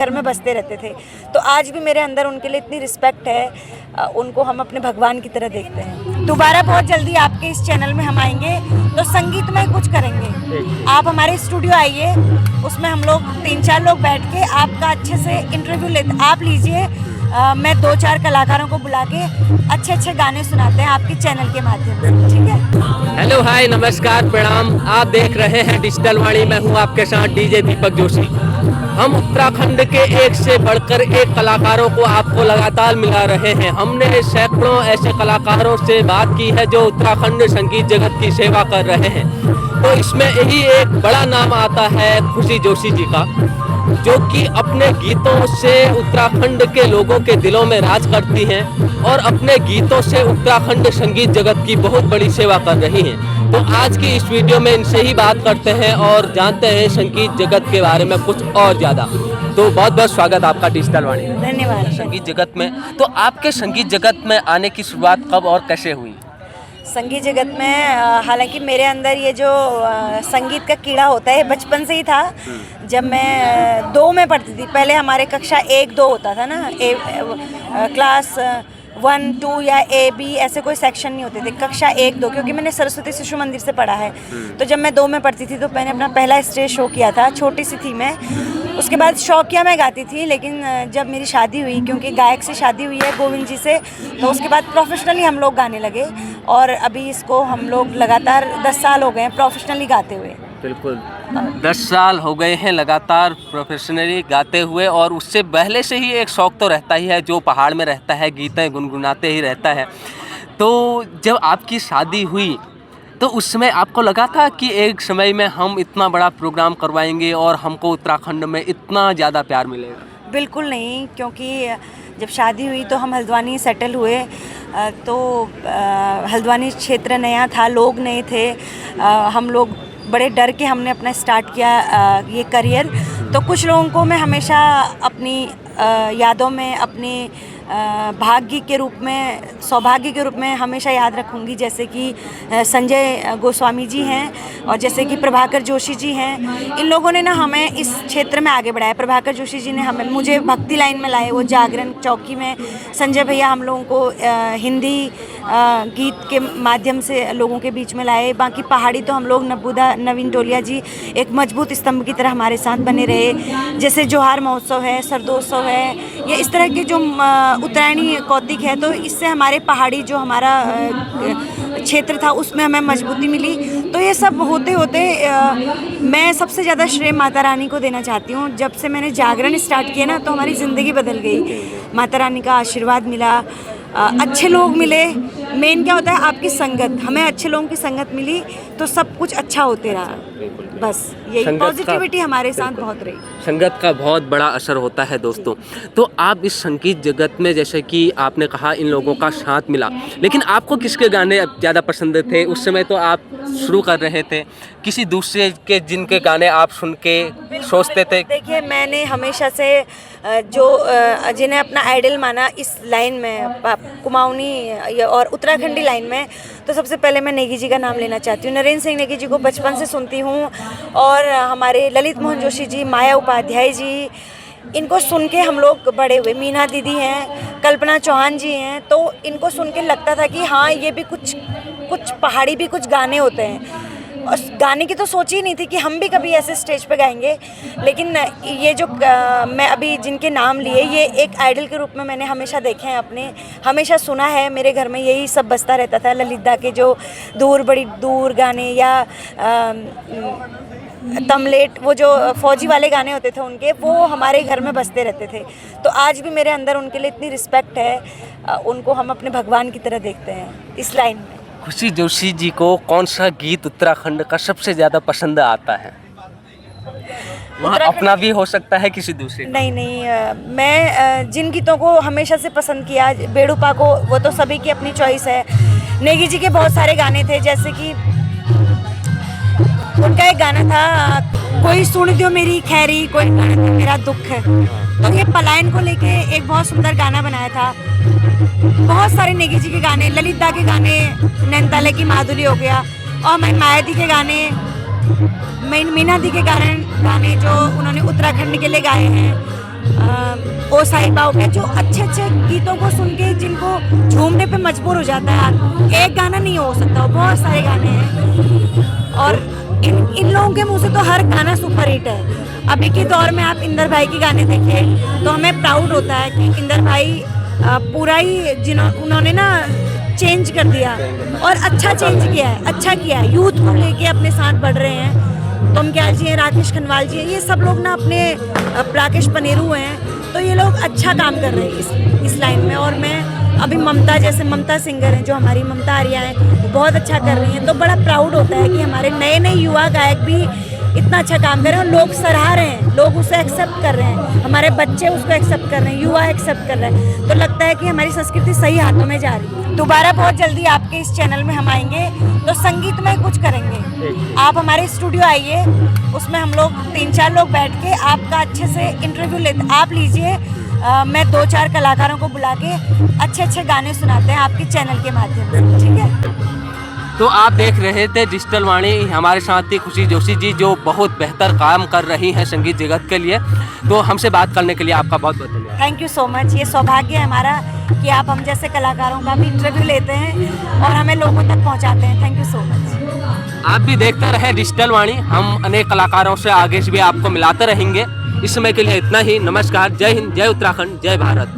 घर में बसते रहते थे। तो आज भी मेरे अंदर उनके लिए इतनी रिस्पेक्ट है, उनको हम अपने भगवान की तरह देखते हैं। दोबारा बहुत जल्दी आपके इस चैनल में हम आएंगे तो संगीत में कुछ करेंगे। आप हमारे स्टूडियो आइए, उसमें हम लोग 3-4 लोग बैठ के आपका अच्छे से इंटरव्यू लेते आप लीजिए। मैं 2-4 कलाकारों को बुला के अच्छे अच्छे गाने सुनाते हैं आपके चैनल के माध्यम से, ठीक है। हेलो हाय नमस्कार प्रणाम, आप देख रहे हैं डिजिटल वाणी। मैं हूं आपके साथ डीजे दीपक जोशी। हम उत्तराखंड के एक से बढ़कर एक कलाकारों को आपको लगातार मिला रहे हैं। हमने सैकड़ों ऐसे कलाकारों से बात की है जो उत्तराखंड संगीत जगत की सेवा कर रहे हैं। तो इसमें यही एक बड़ा नाम आता है खुशी जोशी जी का, जो कि अपने गीतों से उत्तराखंड के लोगों के दिलों में राज करती हैं और अपने गीतों से उत्तराखंड संगीत जगत की बहुत बड़ी सेवा कर रही हैं। तो आज की इस वीडियो में इनसे ही बात करते हैं और जानते हैं संगीत जगत के बारे में कुछ और ज़्यादा। तो बहुत बहुत स्वागत आपका डिजिटल वाणी में। धन्यवाद। संगीत जगत में तो आपके संगीत जगत में आने की शुरुआत कब और कैसे हुई? संगीत जगत में हालांकि मेरे अंदर ये जो संगीत का कीड़ा होता है बचपन से ही था। जब मैं 2 में पढ़ती थी, पहले हमारे कक्षा 1-2 होता था ना, क्लास 1, 2 या A, B ऐसे कोई सेक्शन नहीं होते थे। कक्षा 1-2, क्योंकि मैंने सरस्वती शिशु मंदिर से पढ़ा है। तो जब मैं 2 में पढ़ती थी तो मैंने अपना पहला स्टेज शो किया था, छोटी सी थी मैं। उसके बाद शौकिया मैं गाती थी, लेकिन जब मेरी शादी हुई, क्योंकि गायक से शादी हुई है गोविंद जी से, तो उसके बाद प्रोफेशनली हम लोग गाने लगे। और अभी इसको हम लोग लगातार 10 साल हो गए हैं प्रोफेशनली गाते हुए। बिल्कुल 10 साल हो गए हैं लगातार प्रोफेशनली गाते हुए। और उससे पहले से ही एक शौक़ तो रहता ही है, जो पहाड़ में रहता है गीतें गुनगुनाते ही रहता है। तो जब आपकी शादी हुई तो उस समय आपको लगा था कि एक समय में हम इतना बड़ा प्रोग्राम करवाएंगे और हमको उत्तराखंड में इतना ज़्यादा प्यार मिलेगा? बिल्कुल नहीं, क्योंकि जब शादी हुई तो हम हल्द्वानी सेटल हुए। तो हल्द्वानी क्षेत्र नया था, लोग नए थे। हम लोग बड़े डर के हमने अपना स्टार्ट किया ये करियर। तो कुछ लोगों को मैं हमेशा अपनी यादों में, अपनी भाग्य के रूप में, सौभाग्य के रूप में हमेशा याद रखूंगी। जैसे कि संजय गोस्वामी जी हैं और जैसे कि प्रभाकर जोशी जी हैं। इन लोगों ने ना हमें इस क्षेत्र में आगे बढ़ाया। प्रभाकर जोशी जी ने मुझे भक्ति लाइन में लाए, वो जागरण चौकी में। संजय भैया हम लोगों को हिंदी गीत के माध्यम से लोगों के बीच में लाए। बाकी पहाड़ी तो हम लोग नवीन टोलिया जी एक मजबूत स्तंभ की तरह हमारे साथ बने रहे। जैसे जोहार महोत्सव है, सरदोत्सव है, ये इस तरह के जो उत्तरायणी कौतिक है, तो इससे हमारे पहाड़ी जो हमारा क्षेत्र था उसमें हमें मजबूती मिली। तो ये सब होते होते मैं सबसे ज़्यादा श्रेय माता रानी को देना चाहती हूँ। जब से मैंने जागरण स्टार्ट किया ना, तो हमारी ज़िंदगी बदल गई। माता रानी का आशीर्वाद मिला, अच्छे लोग मिले। मेन क्या होता है, आपकी संगत। हमें अच्छे लोगों की संगत मिली तो सब कुछ अच्छा होते रहा। बस यही पॉजिटिविटी हमारे साथ बहुत रही। संगत का बहुत बड़ा असर होता है दोस्तों। तो आप इस संगीत जगत में, जैसे कि आपने कहा इन लोगों का साथ मिला, लेकिन आपको किसके गाने ज़्यादा पसंद थे? उस समय तो आप शुरू कर रहे थे, किसी दूसरे के जिनके गाने आप सुन के सोचते थे? देखिए, मैंने हमेशा से जो जिन्हें अपना आइडल माना इस लाइन में, कुमाऊनी और उत्तराखंडी लाइन में, तो सबसे पहले मैं नेगी जी का नाम लेना चाहती हूँ। नरेंद्र सिंह नेगी जी को बचपन से सुनती हूँ। और हमारे ललित मोहन जोशी जी, माया उपाध्याय जी, इनको सुन के हम लोग बड़े हुए। मीना दीदी हैं, कल्पना चौहान जी हैं। तो इनको सुन के लगता था कि हाँ, ये भी कुछ पहाड़ी भी कुछ गाने होते हैं। और गाने की तो सोच ही नहीं थी कि हम भी कभी ऐसे स्टेज पे गाएंगे। लेकिन ये जो मैं अभी जिनके नाम लिए, ये एक आइडल के रूप में मैंने हमेशा देखे हैं अपने, हमेशा सुना है। मेरे घर में यही सब बजता रहता था। ललिता के जो दूर बड़ी दूर गाने, या तमलेट, वो जो फौजी वाले गाने होते थे उनके, वो हमारे घर में बजते रहते थे। तो आज भी मेरे अंदर उनके लिए इतनी रिस्पेक्ट है, उनको हम अपने भगवान की तरह देखते हैं इस लाइन में। खुशी जोशी जी को कौन सा गीत उत्तराखंड का सबसे ज़्यादा पसंद आता है? वहाँ अपना भी हो सकता है, किसी दूसरे? नहीं, मैं जिन गीतों को हमेशा से पसंद किया, बेड़ूपा को, वो तो सभी की अपनी चॉइस है। नेगी जी के बहुत सारे गाने थे, जैसे कि उनका एक गाना था, कोई सुन दो मेरी खैरी, कोई मेरा दुख है। तो ये पलायन को लेके एक बहुत सुंदर गाना बनाया था। बहुत सारे नेगी जी के गाने, ललिता के गाने, नैनताले की माधुरी हो गया, और माया दी के गाने, मीना दी के गाने जो उन्होंने उत्तराखंड के लिए गाए हैं। वो साईं बाबा के जो अच्छे अच्छे गीतों को सुन के जिनको झूमने पे मजबूर हो जाता है। एक गाना नहीं हो सकता, बहुत सारे गाने हैं और इन लोगों के मुंह से तो हर गाना सुपर हिट है। अभी के दौर में आप इंदर भाई के गाने देखें तो हमें प्राउड होता है कि इंदर भाई पूरा ही उन्होंने ना चेंज कर दिया और अच्छा चेंज किया है, अच्छा किया है। यूथ को लेके अपने साथ बढ़ रहे हैं। तुम क्या जी हैं, राकेश खनवाल जी हैं, ये सब लोग ना अपने राकेश पनेरू हैं, तो ये लोग अच्छा काम कर रहे हैं इस लाइन में। और मैं अभी ममता जैसे ममता सिंगर हैं जो हमारी ममता आर्या हैं, वो बहुत अच्छा कर रही हैं, तो बड़ा प्राउड होता है कि हमारे नए नए युवा गायक भी इतना अच्छा काम कर रहे हैं और लोग सराह रहे हैं, लोग उसे एक्सेप्ट कर रहे हैं, हमारे बच्चे उसको एक्सेप्ट कर रहे हैं, युवा एक्सेप्ट कर रहे हैं। तो लगता है कि हमारी संस्कृति सही हाथों में जा रही है। दोबारा बहुत जल्दी आपके इस चैनल में हम आएंगे तो संगीत में कुछ करेंगे। आप हमारे स्टूडियो आइए, उसमें हम लोग 3-4 लोग बैठ के आपका अच्छे से इंटरव्यू लेते, आप लीजिए। मैं 2-4 कलाकारों को बुला के अच्छे अच्छे गाने सुनाते हैं आपके चैनल के माध्यम से, ठीक है। तो आप देख रहे थे डिजिटल वाणी, हमारे साथ थी खुशी जोशी जी जो बहुत बेहतर काम कर रही हैं संगीत जगत के लिए। तो हमसे बात करने के लिए आपका बहुत बहुत धन्यवाद। Thank you so much. ये सौभाग्य है हमारा कि आप हम जैसे कलाकारों का भी इंटरव्यू लेते हैं और हमें लोगों तक पहुंचाते हैं। Thank you so much. आप भी देखते रहे डिजिटल वाणी, हम अनेक कलाकारों से आगे भी आपको मिलाते रहेंगे। इस समय के लिए इतना ही। नमस्कार, जय हिंद, जय उत्तराखंड, जय भारत।